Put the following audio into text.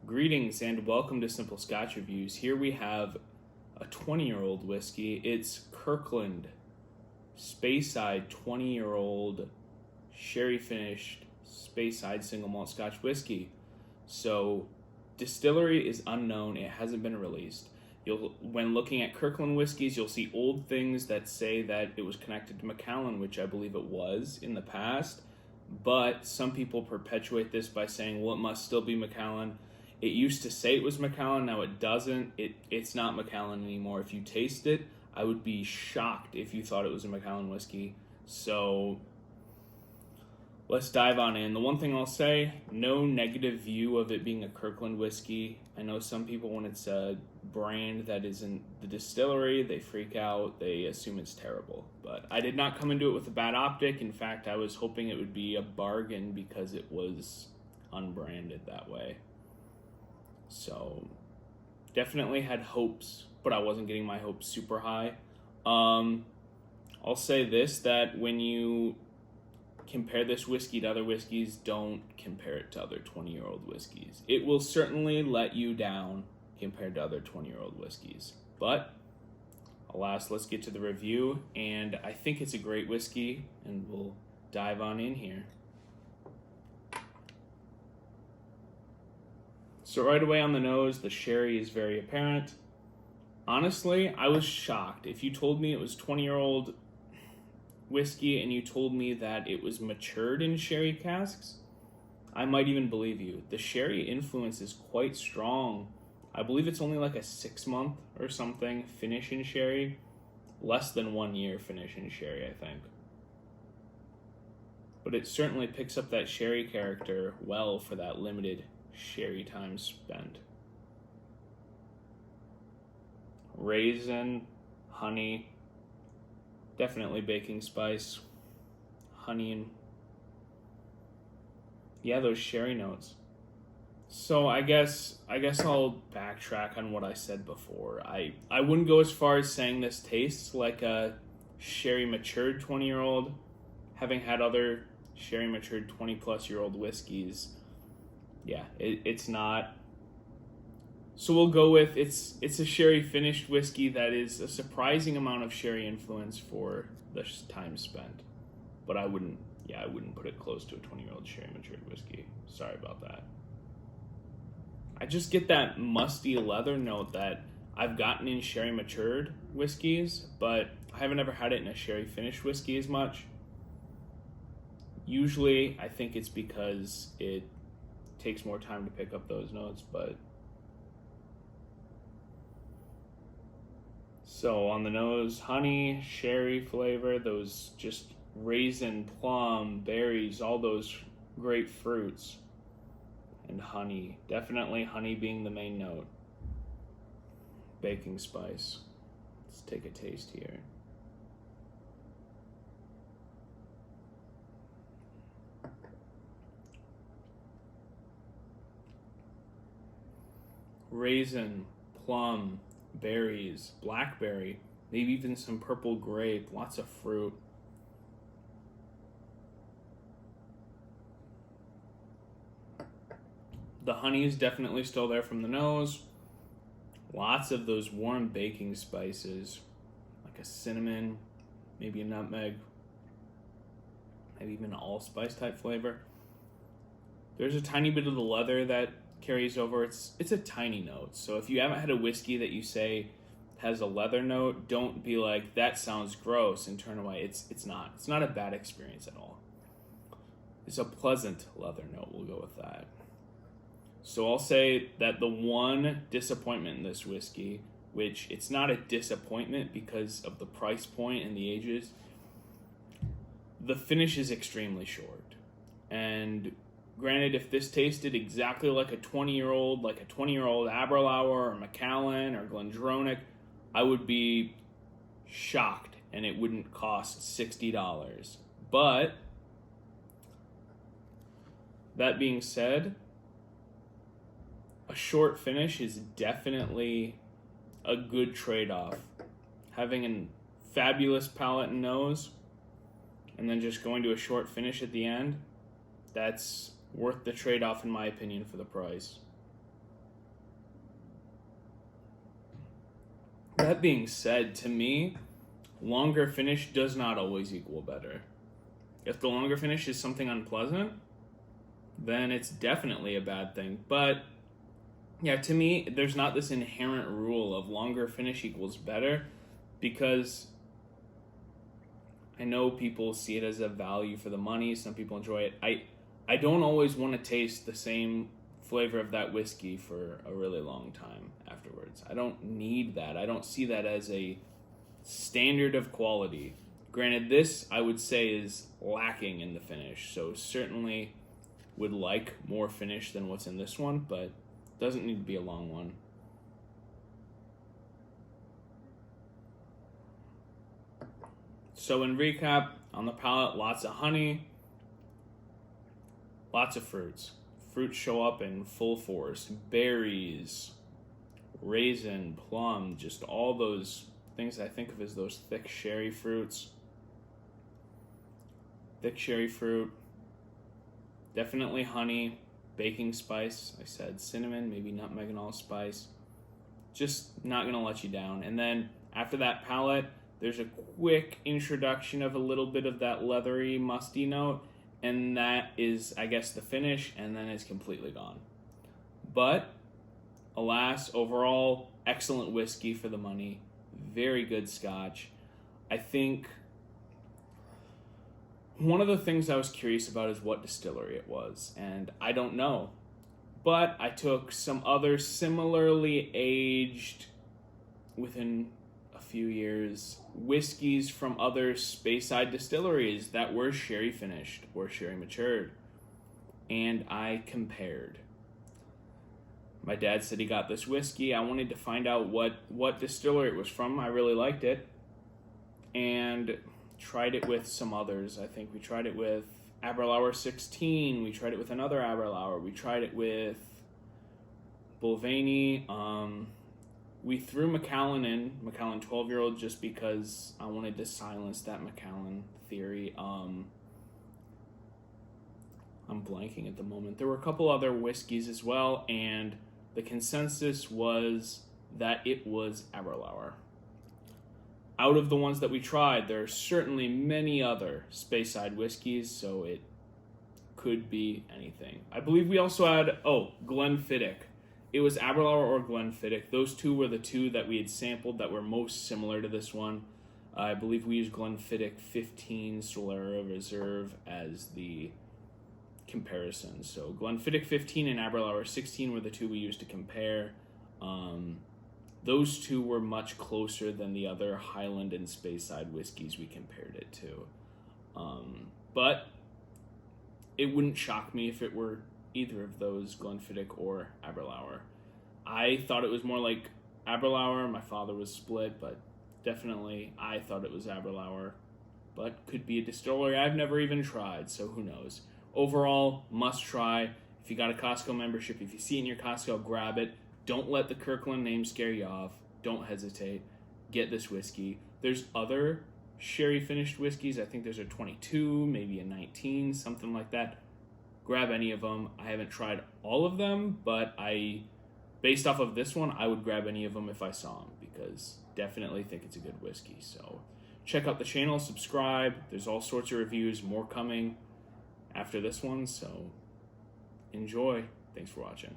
Greetings and welcome to Simple Scotch Reviews. Here we have a 20-year-old whiskey. It's Kirkland Speyside 20-year-old sherry finished Speyside single malt Scotch whiskey. So distillery is unknown. It hasn't been released. When looking at Kirkland whiskeys, you'll see old things that say that it was connected to Macallan, which I believe it was in the past. But some people perpetuate this by saying, well, it must still be Macallan. It used to say it was Macallan, now it doesn't. It's not Macallan anymore. If you taste it, I would be shocked if you thought it was a Macallan whiskey. So let's dive on in. The one thing I'll say, no negative view of it being a Kirkland whiskey. I know some people, when it's a brand that isn't the distillery, they freak out, they assume it's terrible. But I did not come into it with a bad optic. In fact, I was hoping it would be a bargain because it was unbranded that way. So definitely had hopes, but I wasn't getting my hopes super high. I'll say this, that when you compare this whiskey to other whiskeys, don't compare it to other 20-year-old whiskeys. It will certainly let you down compared to other 20-year-old whiskeys. But alas, let's get to the review, and I think it's a great whiskey, and we'll dive on in here. So right away on the nose, the sherry is very apparent. Honestly, I was shocked. If you told me it was 20-year-old whiskey and you told me that it was matured in sherry casks, I might even believe you. The sherry influence is quite strong. I believe it's only like a 6-month or something finish in sherry. Less than 1 year finish in sherry, I think. But it certainly picks up that sherry character well for that limited sherry time spent. Raisin, honey, definitely baking spice, honey, and yeah, those sherry notes. So I guess I'll backtrack on what I said before. I wouldn't go as far as saying this tastes like a sherry matured 20-year-old, having had other sherry matured 20-plus-year-old whiskeys. Yeah, it's not. So we'll go with it's a sherry finished whiskey that is a surprising amount of sherry influence for the time spent. But I wouldn't put it close to a 20-year-old sherry matured whiskey. Sorry about that. I just get that musty leather note that I've gotten in sherry matured whiskeys, but I haven't ever had it in a sherry finished whiskey as much. Usually, I think it's because it takes more time to pick up those notes, but so on the nose, honey, sherry flavor, those just raisin, plum, berries, all those great fruits, and honey. Definitely honey being the main note. Baking spice. Let's take a taste here. Raisin, plum, berries, blackberry, maybe even some purple grape, lots of fruit. The honey is definitely still there from the nose. Lots of those warm baking spices, like a cinnamon, maybe a nutmeg, maybe even an allspice type flavor. There's a tiny bit of the leather that carries over. It's a tiny note. So if you haven't had a whiskey that you say has a leather note, don't be like, that sounds gross, and turn away. It's not. It's not a bad experience at all. It's a pleasant leather note. We'll go with that. So I'll say that the one disappointment in this whiskey, which it's not a disappointment because of the price point and the ages, the finish is extremely short. And granted, if this tasted exactly like a 20-year-old Aberlour or Macallan or Glendronach, I would be shocked and it wouldn't cost $60. But that being said, a short finish is definitely a good trade-off. Having a fabulous palate and nose, and then just going to a short finish at the end, that's worth the trade-off in my opinion for the price. That being said, to me, longer finish does not always equal better. If the longer finish is something unpleasant, then it's definitely a bad thing. But yeah, to me, there's not this inherent rule of longer finish equals better, because I know people see it as a value for the money. Some people enjoy it. I don't always want to taste the same flavor of that whiskey for a really long time afterwards. I don't need that. I don't see that as a standard of quality. Granted, this I would say is lacking in the finish, so certainly would like more finish than what's in this one, but doesn't need to be a long one. So in recap, on the palate, lots of honey, lots of fruits. Fruits show up in full force. Berries, raisin, plum, just all those things I think of as those thick sherry fruits. Thick sherry fruit. Definitely honey, baking spice. I said cinnamon, maybe nutmeg and allspice. Just not going to let you down. And then after that palate, there's a quick introduction of a little bit of that leathery, musty note. And that is, I guess, the finish, and then it's completely gone. But, alas, overall, excellent whiskey for the money. Very good Scotch. I think one of the things I was curious about is what distillery it was, and I don't know. But I took some other similarly aged, within a few years, whiskeys from other Speyside distilleries that were sherry finished or sherry matured, and I compared. My dad said he got this whiskey. I wanted to find out what distillery it was from. I really liked it, and tried it with some others. I think we tried it with Aberlour 16. We tried it with another Aberlour. We tried it with Bulvani. We threw Macallan in, Macallan 12-year-old, just because I wanted to silence that Macallan theory. I'm blanking at the moment. There were a couple other whiskeys as well, and the consensus was that it was Aberlour. Out of the ones that we tried, there are certainly many other Speyside whiskeys, so it could be anything. I believe we also had, Glenfiddich. It was Aberlour or Glenfiddich. Those two were the two that we had sampled that were most similar to this one. I believe we used Glenfiddich 15 Solera Reserve as the comparison. So Glenfiddich 15 and Aberlour 16 were the two we used to compare. Those two were much closer than the other Highland and Speyside whiskeys we compared it to. But it wouldn't shock me if it were either of those, Glenfiddich or Aberlour. I thought it was more like Aberlour. My father was split, but definitely I thought it was Aberlour. But could be a distillery I've never even tried, so who knows. Overall, must try. If you got a Costco membership, if you see it in your Costco, grab it. Don't let the Kirkland name scare you off. Don't hesitate. Get this whiskey. There's other sherry finished whiskeys. I think there's a 22, maybe a 19, something like that. Grab any of them. I haven't tried all of them, but based off of this one, I would grab any of them if I saw them, because definitely think it's a good whiskey. So check out the channel, subscribe. There's all sorts of reviews, more coming after this one, so enjoy. Thanks for watching.